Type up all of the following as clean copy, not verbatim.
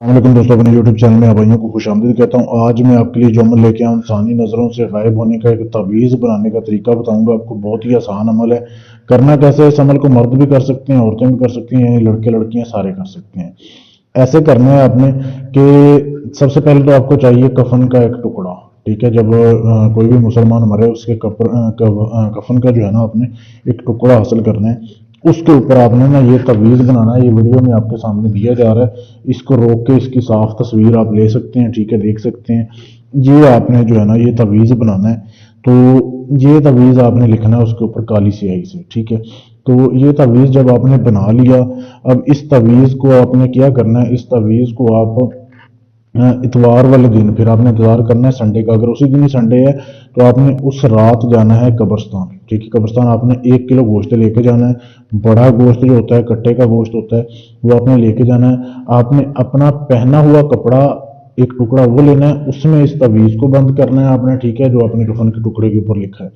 अलैक्म दोस्तों, अपने YouTube channel में आप भाइयों को खुश आमदीद कहता हूँ। आज मैं आपके लिए जो अमल लेके आऊँ, इंसानी नज़रों से गायब होने का एक तावीज़ बनाने का तरीका बताऊंगा आपको। बहुत ही आसान अमल है। करना कैसे है, इस अमल को मर्द भी कर सकते हैं, औरतें भी कर सकती हैं, लड़के लड़कियां सारे कर सकते हैं। ऐसे करना है आपने कि सबसे पहले तो आपको चाहिए कफन का एक टुकड़ा। ठीक है, जब कोई भी मुसलमान मरे उसके कफन का जो है ना, आपने एक टुकड़ा हासिल करना है। उसके ऊपर आपने ना ये तवीज़ बनाना है। ये वीडियो में आपके सामने दिया जा रहा है। इसको रोक के इसकी साफ तस्वीर आप ले सकते हैं। ठीक है, देख सकते हैं। ये आपने जो है ना ये तवीज़ बनाना है। तो ये तवीज़ आपने लिखना है उसके ऊपर काली स्याही से। ठीक है, तो ये तवीज़ जब आपने बना लिया, अब इस तवीज़ को आपने क्या करना है, इस तवीज़ को आप इतवार वाले दिन फिर आपने इंतज़ार करना है संडे का। अगर उसी दिन ही संडे है तो आपने उस रात जाना है कब्रस्तान। ठीक है, कब्रस्तान आपने 1 किलो गोश्त लेके जाना है। बड़ा गोश्त जो होता है, कट्टे का गोश्त होता है, वो आपने लेके जाना है। आपने अपना पहना हुआ कपड़ा एक टुकड़ा वो लेना है, उसमें इस तवीज़ को बंद करना है आपने। ठीक है, जो आपने कफन के टुकड़े के ऊपर लिखा है,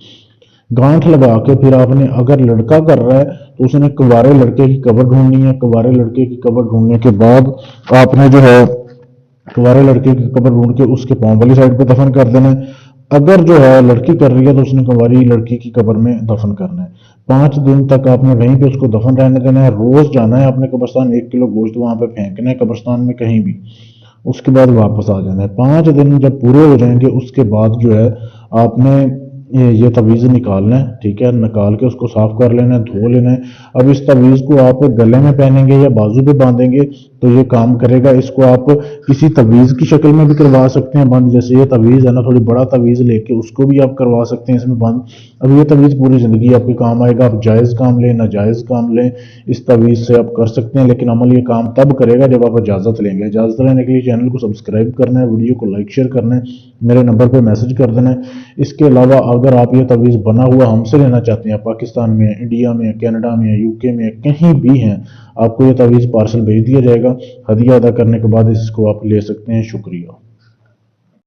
गांठ लगा के फिर आपने, अगर लड़का कर रहा है तो उसने कुंवारे लड़के की कब्र ढूंढनी है। कुंवारे लड़के की कब्र ढूंढने के बाद आपने जो है कुंवारे लड़के की कब्र ढूंढ के उसके पाँव वाली साइड पे दफन कर देना है। अगर जो है लड़की कर रही है तो उसने कुंवारी लड़की की कब्र में दफन करना है। 5 दिन तक आपने वहीं पे उसको दफन रहने देना है। रोज जाना है आपने कब्रस्तान, 1 किलो गोश्त वहां पे फेंकना है कब्रस्तान में कहीं भी। उसके बाद वापस आ जाना है। 5 दिन जब पूरे हो जाएंगे उसके बाद जो है आपने ये तवीज़ निकालना है। ठीक है, निकाल के उसको साफ कर लेना है, धो लेना है। अब इस तवीज़ को आप गले में पहनेंगे या बाजू पे बांधेंगे तो ये काम करेगा। इसको आप किसी तवीज़ की शक्ल में भी करवा सकते हैं बंद। जैसे ये तवीज़ है ना, थोड़ी बड़ा तवीज़ लेके उसको भी आप करवा सकते हैं इसमें बंद। अब ये तवीज़ पूरी ज़िंदगी आपके काम आएगा। आप जायज़ काम लें, नाजायज़ काम लें, इस तवीज़ से आप कर सकते हैं। लेकिन अमल ये काम तब करेगा जब आप इजाज़त लेंगे। इजाज़त लेने के लिए चैनल को सब्सक्राइब करना है, वीडियो को लाइक शेयर करना है, मेरे नंबर पर मैसेज कर देना है। इसके अलावा अगर आप ये तवीज़ बना हुआ हमसे लेना चाहते हैं, पाकिस्तान में, इंडिया में, कनाडा में, यूके में, कहीं भी हैं, आपको ये तवीज़ पार्सल भेज दिया जाएगा। हदिया अदा करने के बाद इसको आप ले सकते हैं। शुक्रिया।